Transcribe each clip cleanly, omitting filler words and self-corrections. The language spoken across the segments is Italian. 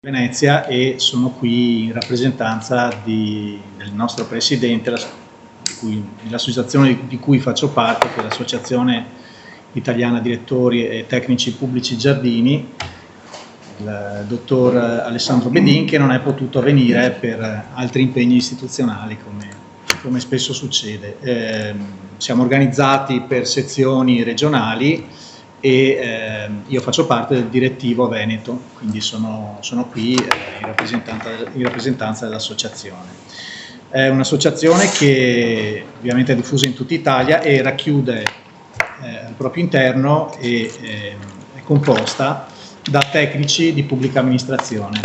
Venezia e sono qui in rappresentanza del nostro presidente, dell'associazione di cui faccio parte, che è l'Associazione Italiana Direttori e Tecnici Pubblici Giardini, il dottor Alessandro Bedin, che non è potuto venire per altri impegni istituzionali, come spesso succede. Siamo organizzati per sezioni regionali e io faccio parte del direttivo Veneto, quindi sono qui in rappresentanza dell'associazione. È un'associazione che ovviamente è diffusa in tutta Italia e racchiude al proprio interno è composta da tecnici di pubblica amministrazione,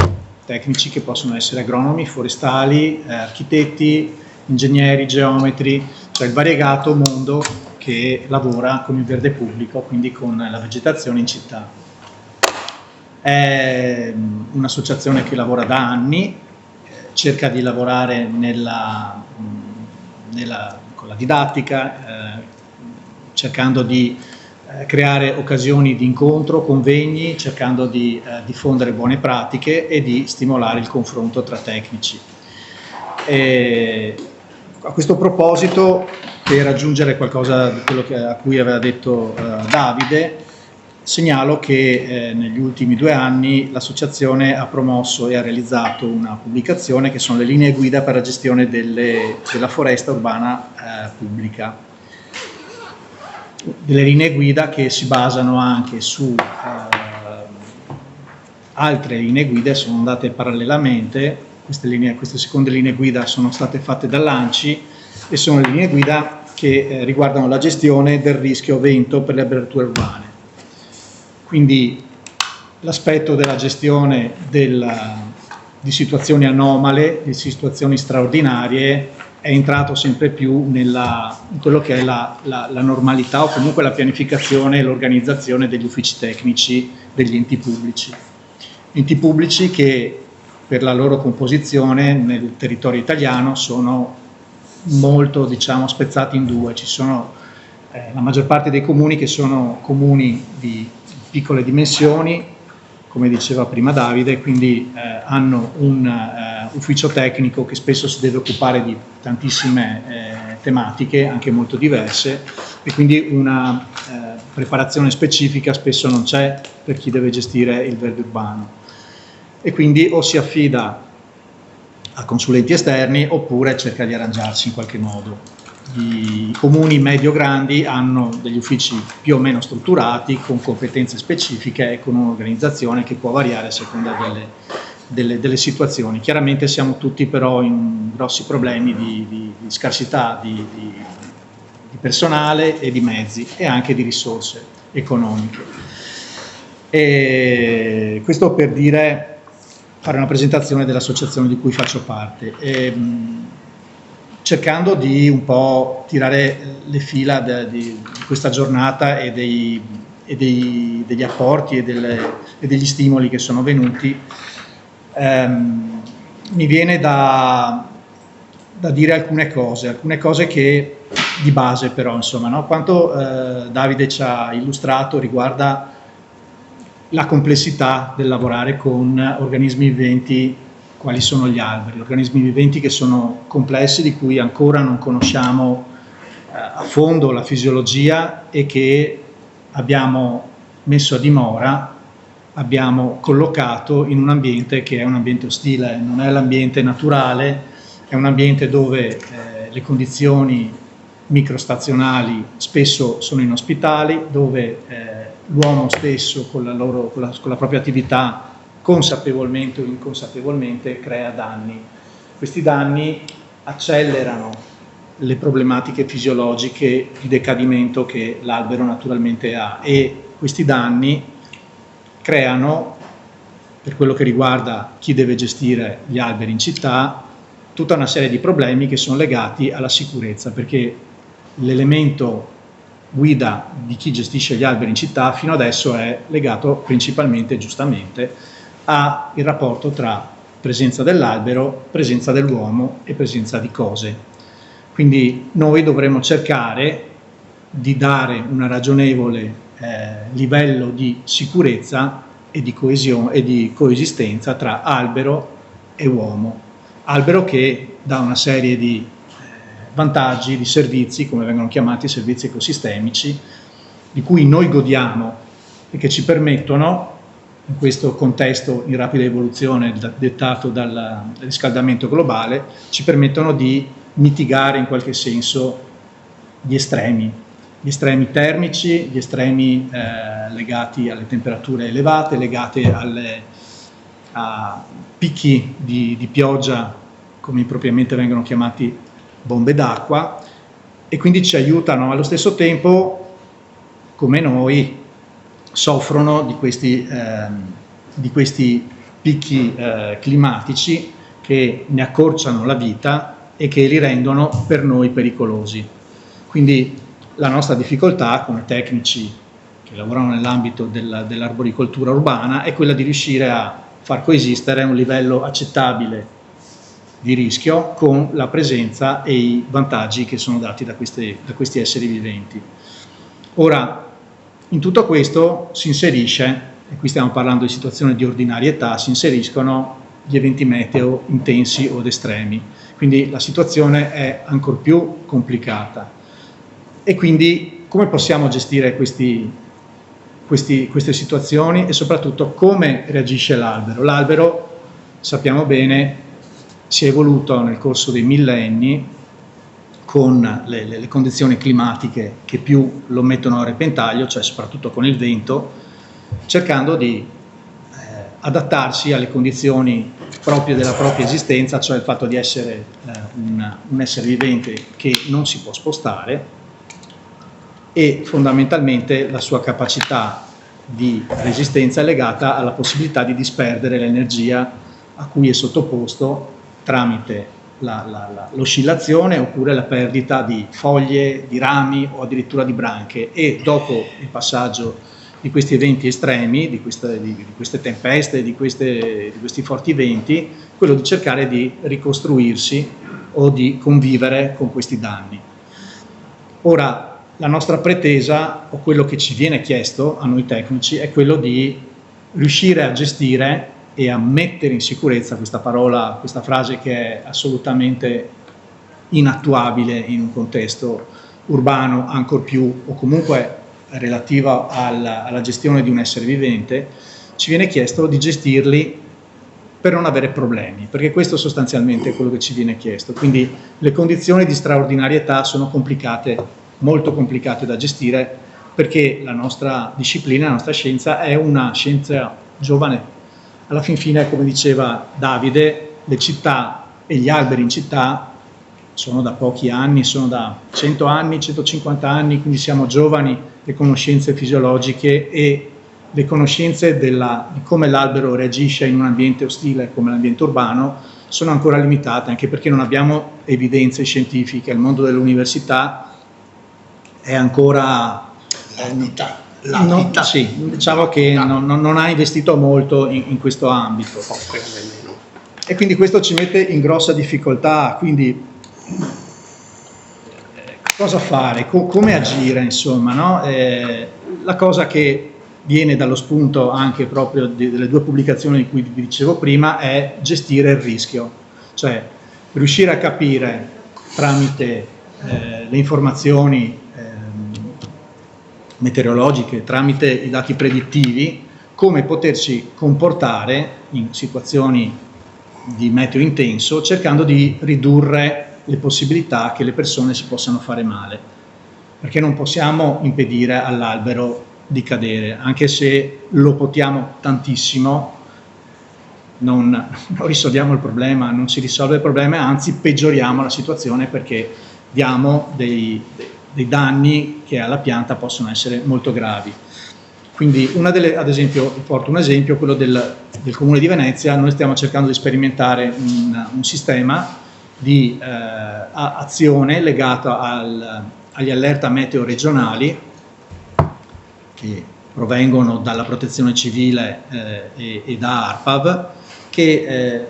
tecnici che possono essere agronomi, forestali, architetti, ingegneri, geometri, cioè il variegato mondo che lavora con il verde pubblico, quindi con la vegetazione in città. È un'associazione che lavora da anni, cerca di lavorare con la didattica, cercando di creare occasioni di incontro, convegni, cercando di diffondere buone pratiche e di stimolare il confronto tra tecnici. A questo proposito, per aggiungere qualcosa di quello a cui aveva detto Davide, segnalo che negli ultimi 2 anni l'associazione ha promosso e ha realizzato una pubblicazione che sono le linee guida per la gestione della foresta urbana pubblica. Delle linee guida che si basano anche su altre linee guida, sono andate parallelamente. Queste seconde linee guida sono state fatte dall'ANCI e sono le linee guida che riguardano la gestione del rischio vento per le aperture urbane. Quindi l'aspetto della gestione di situazioni anomale, di situazioni straordinarie, è entrato sempre più in quello che è la normalità o comunque la pianificazione e l'organizzazione degli uffici tecnici degli enti pubblici. Enti pubblici che per la loro composizione nel territorio italiano sono molto, spezzati in due. Ci sono la maggior parte dei comuni che sono comuni di piccole dimensioni, come diceva prima Davide, quindi hanno un ufficio tecnico che spesso si deve occupare di tantissime tematiche, anche molto diverse, e quindi una preparazione specifica spesso non c'è per chi deve gestire il verde urbano. E quindi o si affida a consulenti esterni oppure cerca di arrangiarsi in qualche modo. I comuni medio-grandi hanno degli uffici più o meno strutturati, con competenze specifiche e con un'organizzazione che può variare a seconda delle situazioni. Chiaramente siamo tutti però in grossi problemi di scarsità di personale e di mezzi e anche di risorse economiche. E questo per fare una presentazione dell'associazione di cui faccio parte, cercando di un po' tirare le fila di questa giornata e degli apporti e degli stimoli che sono venuti. Mi viene da dire alcune cose che di base però, insomma, no? Quanto Davide ci ha illustrato riguarda la complessità del lavorare con organismi viventi quali sono gli alberi, organismi viventi che sono complessi, di cui ancora non conosciamo a fondo la fisiologia e che abbiamo messo a dimora, abbiamo collocato in un ambiente che è un ambiente ostile, non è l'ambiente naturale, è un ambiente dove le condizioni microstazionali spesso sono inospitali, dove l'uomo stesso con la propria attività consapevolmente o inconsapevolmente crea danni. Questi danni accelerano le problematiche fisiologiche di decadimento che l'albero naturalmente ha e questi danni creano, per quello che riguarda chi deve gestire gli alberi in città, tutta una serie di problemi che sono legati alla sicurezza, perché l'elemento guida di chi gestisce gli alberi in città fino adesso è legato principalmente, giustamente, al rapporto tra presenza dell'albero, presenza dell'uomo e presenza di cose. Quindi noi dovremmo cercare di dare un ragionevole livello di sicurezza e di coesione e di coesistenza tra albero e uomo. Albero che dà una serie di vantaggi, di servizi, come vengono chiamati servizi ecosistemici, di cui noi godiamo e che ci permettono, in questo contesto di rapida evoluzione dettato dal riscaldamento globale, ci permettono di mitigare in qualche senso gli estremi termici, gli estremi legati alle temperature elevate, legate a picchi di pioggia, come impropriamente vengono chiamati bombe d'acqua, e quindi ci aiutano. Allo stesso tempo, come noi, soffrono di questi picchi climatici che ne accorciano la vita e che li rendono per noi pericolosi. Quindi la nostra difficoltà come tecnici che lavorano nell'ambito dell'arboricoltura urbana è quella di riuscire a far coesistere un livello accettabile di rischio con la presenza e i vantaggi che sono dati da questi esseri viventi. Ora, in tutto questo si inserisce, e qui stiamo parlando di situazioni di ordinarietà, si inseriscono gli eventi meteo intensi o estremi, quindi la situazione è ancor più complicata. E quindi come possiamo gestire queste situazioni e soprattutto come reagisce l'albero? L'albero, sappiamo bene, si è evoluto nel corso dei millenni con le condizioni climatiche che più lo mettono a repentaglio, cioè soprattutto con il vento, cercando di adattarsi alle condizioni proprie della propria esistenza, cioè il fatto di essere un essere vivente che non si può spostare, e fondamentalmente la sua capacità di resistenza è legata alla possibilità di disperdere l'energia a cui è sottoposto tramite l'oscillazione oppure la perdita di foglie, di rami o addirittura di branche, e dopo il passaggio di questi eventi estremi, di queste tempeste, di questi forti venti, quello di cercare di ricostruirsi o di convivere con questi danni. Ora, la nostra pretesa, o quello che ci viene chiesto a noi tecnici, è quello di riuscire a gestire e a mettere in sicurezza questa frase che è assolutamente inattuabile in un contesto urbano, ancor più, o comunque relativa alla gestione di un essere vivente. Ci viene chiesto di gestirli per non avere problemi, perché questo sostanzialmente è quello che ci viene chiesto. Quindi le condizioni di straordinarietà sono complicate, molto complicate da gestire, perché la nostra disciplina, la nostra scienza è una scienza giovane. Alla fin fine, come diceva Davide, le città e gli alberi in città sono da pochi anni, sono da 100 anni, 150 anni, quindi siamo giovani. Le conoscenze fisiologiche e le conoscenze di come l'albero reagisce in un ambiente ostile come l'ambiente urbano sono ancora limitate, anche perché non abbiamo evidenze scientifiche. Il mondo dell'università è ancora l'attività. Sì, diciamo che non ha investito molto in questo ambito, e quindi questo ci mette in grossa difficoltà. Quindi cosa fare, come agire, insomma, no? La cosa che viene dallo spunto anche proprio delle due pubblicazioni di cui vi dicevo prima è gestire il rischio, cioè riuscire a capire tramite le informazioni meteorologiche, tramite i dati predittivi, come poterci comportare in situazioni di meteo intenso, cercando di ridurre le possibilità che le persone si possano fare male, perché non possiamo impedire all'albero di cadere, anche se lo potiamo tantissimo, non risolviamo il problema, non si risolve il problema, anzi peggioriamo la situazione, perché diamo dei danni che alla pianta possono essere molto gravi. Quindi ad esempio, porto un esempio, quello del Comune di Venezia. Noi stiamo cercando di sperimentare un sistema di azione legato agli allerta meteo regionali che provengono dalla Protezione Civile e da ARPAV, che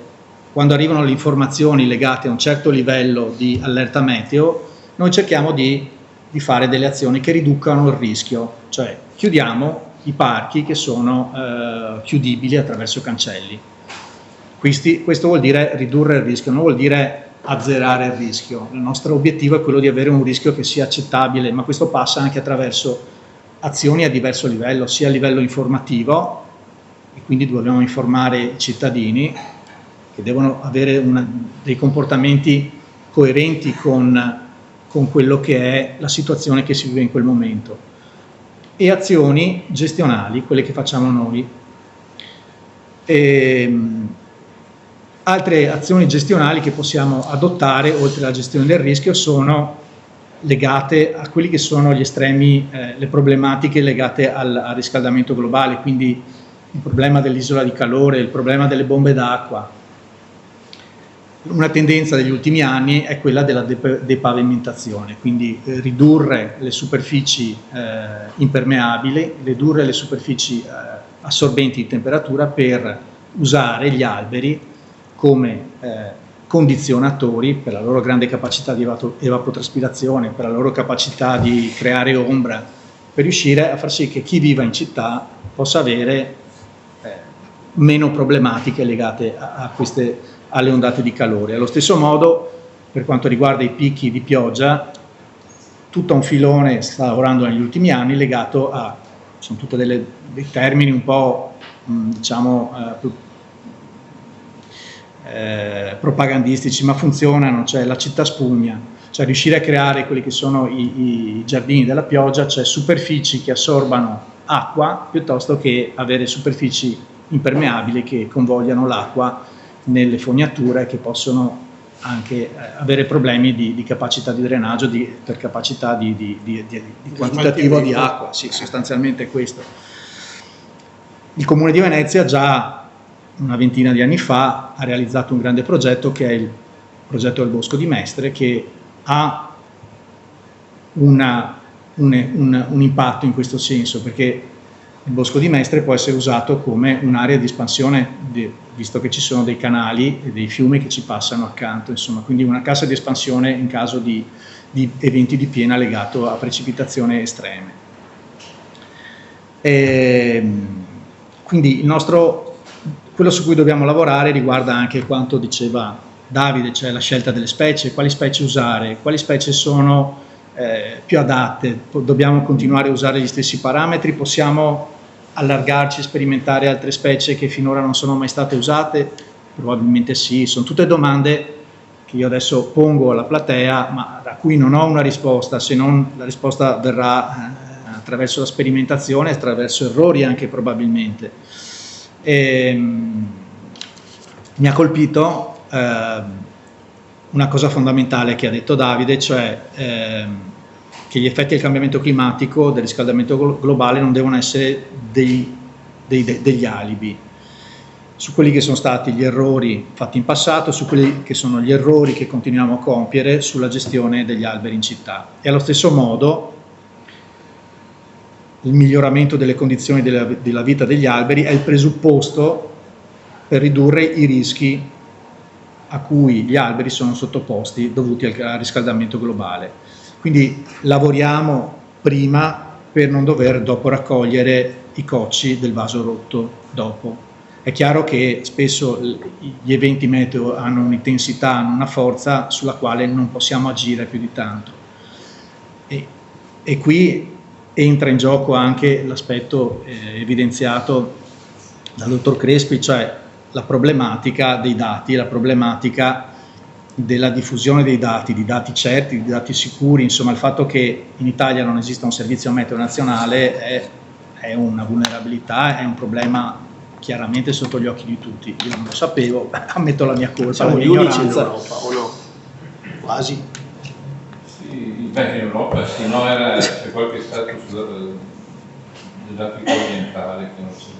quando arrivano le informazioni legate a un certo livello di allerta meteo, noi cerchiamo di fare delle azioni che riducano il rischio, cioè chiudiamo i parchi che sono chiudibili attraverso cancelli. Questo vuol dire ridurre il rischio, non vuol dire azzerare il rischio. Il nostro obiettivo è quello di avere un rischio che sia accettabile, ma questo passa anche attraverso azioni a diverso livello, sia a livello informativo, e quindi dobbiamo informare i cittadini che devono avere dei comportamenti coerenti con quello che è la situazione che si vive in quel momento, e azioni gestionali, quelle che facciamo noi. Altre azioni gestionali che possiamo adottare, oltre alla gestione del rischio, sono legate a quelli che sono gli estremi, le problematiche legate al riscaldamento globale, quindi il problema dell'isola di calore, il problema delle bombe d'acqua. Una tendenza degli ultimi anni è quella della depavimentazione, quindi ridurre le superfici impermeabili, ridurre le superfici assorbenti di temperatura per usare gli alberi come condizionatori per la loro grande capacità di evapotranspirazione, per la loro capacità di creare ombra, per riuscire a far sì che chi viva in città possa avere meno problematiche legate alle ondate di calore. Allo stesso modo, per quanto riguarda i picchi di pioggia, tutto un filone sta lavorando negli ultimi anni legato sono tutti dei termini un po' propagandistici, ma funzionano, cioè la città spugna, cioè riuscire a creare quelli che sono i giardini della pioggia, cioè superfici che assorbano acqua piuttosto che avere superfici impermeabili che convogliano l'acqua nelle fognature, che possono anche avere problemi di capacità di drenaggio, per capacità di quantitativo di acqua. Sì, sostanzialmente è questo. Il Comune di Venezia già una ventina di anni fa ha realizzato un grande progetto, che è il progetto del Bosco di Mestre, che ha un impatto in questo senso, perché il Bosco di Mestre può essere usato come un'area di espansione, visto che ci sono dei canali e dei fiumi che ci passano accanto, insomma, quindi una cassa di espansione in caso di eventi di piena legato a precipitazioni estreme. Quindi quello su cui dobbiamo lavorare riguarda anche quanto diceva Davide, cioè la scelta delle specie, quali specie usare, quali specie sono più adatte, dobbiamo continuare a usare gli stessi parametri, possiamo allargarci, sperimentare altre specie che finora non sono mai state usate? Probabilmente sì. Sono tutte domande che io adesso pongo alla platea, ma a cui non ho una risposta, se non la risposta verrà attraverso la sperimentazione, attraverso errori anche probabilmente. Mi ha colpito una cosa fondamentale che ha detto Davide, cioè che gli effetti del cambiamento climatico, del riscaldamento globale, non devono essere degli alibi su quelli che sono stati gli errori fatti in passato, su quelli che sono gli errori che continuiamo a compiere sulla gestione degli alberi in città. E allo stesso modo il miglioramento delle condizioni della vita degli alberi è il presupposto per ridurre i rischi a cui gli alberi sono sottoposti dovuti al riscaldamento globale. Quindi lavoriamo prima per non dover dopo raccogliere i cocci del vaso rotto dopo. È chiaro che spesso gli eventi meteo hanno un'intensità, hanno una forza sulla quale non possiamo agire più di tanto. E qui entra in gioco anche l'aspetto evidenziato dal dottor Crespi, cioè la problematica dei dati, la problematica della diffusione dei dati, di dati certi, di dati sicuri, insomma il fatto che in Italia non esista un servizio meteo nazionale è una vulnerabilità, è un problema chiaramente sotto gli occhi di tutti. Io non lo sapevo, ammetto la mia colpa, siamo gli unici in Europa, o no? Quasi. Sì, in Europa sì, no, c'è qualche stato dell'Africa orientale che non c'è.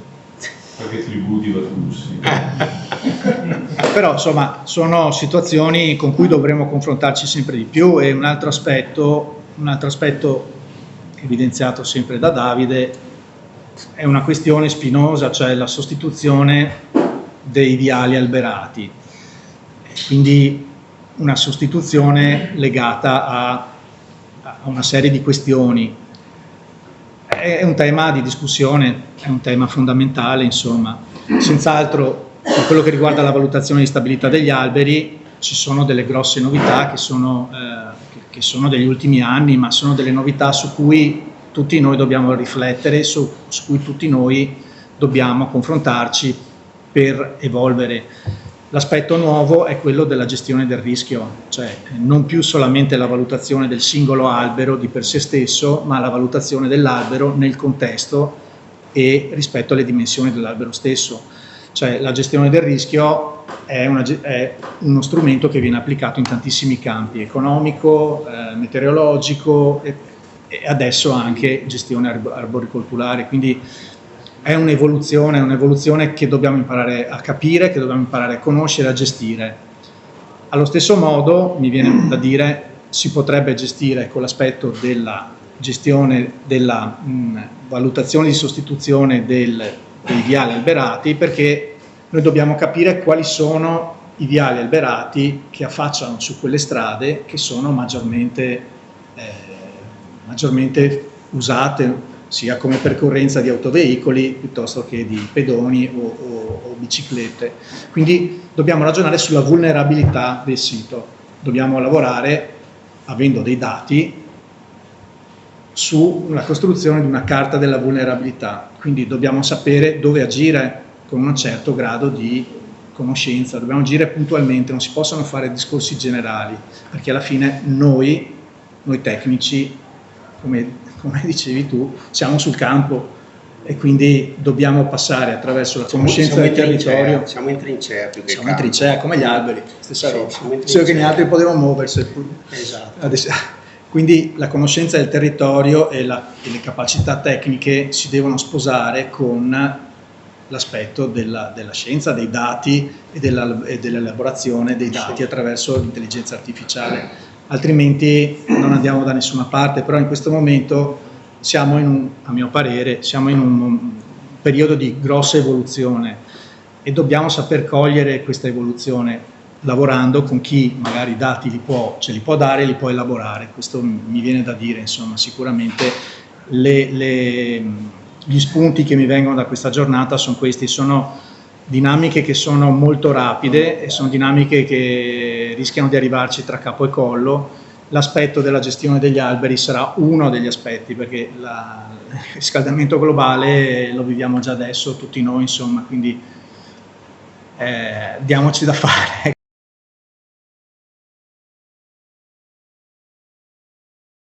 Qualche tribù di Vatussi. Però insomma sono situazioni con cui dovremo confrontarci sempre di più. E un altro aspetto evidenziato sempre da Davide è una questione spinosa, cioè la sostituzione dei viali alberati, quindi una sostituzione legata a una serie di questioni. è un tema di discussione, è un tema fondamentale, insomma. Senz'altro, per quello che riguarda la valutazione di stabilità degli alberi, ci sono delle grosse novità che sono degli ultimi anni, ma sono delle novità su cui tutti noi dobbiamo riflettere, su cui tutti noi dobbiamo confrontarci per evolvere. L'aspetto nuovo è quello della gestione del rischio, cioè non più solamente la valutazione del singolo albero di per sé stesso, ma la valutazione dell'albero nel contesto e rispetto alle dimensioni dell'albero stesso. Cioè la gestione del rischio è uno strumento che viene applicato in tantissimi campi, economico, meteorologico e adesso anche gestione arboricolturale, quindi è un'evoluzione che dobbiamo imparare a capire, che dobbiamo imparare a conoscere, a gestire. Allo stesso modo, mi viene da dire, si potrebbe gestire con l'aspetto della gestione, della valutazione di sostituzione dei viali alberati, perché noi dobbiamo capire quali sono i viali alberati che affacciano su quelle strade che sono maggiormente usate sia come percorrenza di autoveicoli piuttosto che di pedoni o biciclette. Quindi dobbiamo ragionare sulla vulnerabilità del sito, dobbiamo lavorare avendo dei dati sulla costruzione di una carta della vulnerabilità, quindi dobbiamo sapere dove agire con un certo grado di conoscenza, dobbiamo agire puntualmente, non si possono fare discorsi generali, perché alla fine noi tecnici, come dicevi tu, siamo sul campo e quindi dobbiamo passare attraverso la conoscenza del territorio. Siamo in trincea più che siamo in trincea, come gli alberi, stessa roba. Solo che gli altri potevano muoversi. Esatto. Quindi la conoscenza del territorio e le capacità tecniche si devono sposare con l'aspetto della scienza, dei dati e dell'elaborazione dei dati attraverso l'intelligenza artificiale. Altrimenti non andiamo da nessuna parte, però in questo momento a mio parere, siamo in un periodo di grossa evoluzione e dobbiamo saper cogliere questa evoluzione lavorando con chi magari i dati ce li può dare, li può elaborare. Questo mi viene da dire, insomma, sicuramente gli spunti che mi vengono da questa giornata sono questi, sono dinamiche che sono molto rapide e sono dinamiche che rischiano di arrivarci tra capo e collo. L'aspetto della gestione degli alberi sarà uno degli aspetti, perché il riscaldamento globale lo viviamo già adesso tutti noi, insomma, quindi diamoci da fare.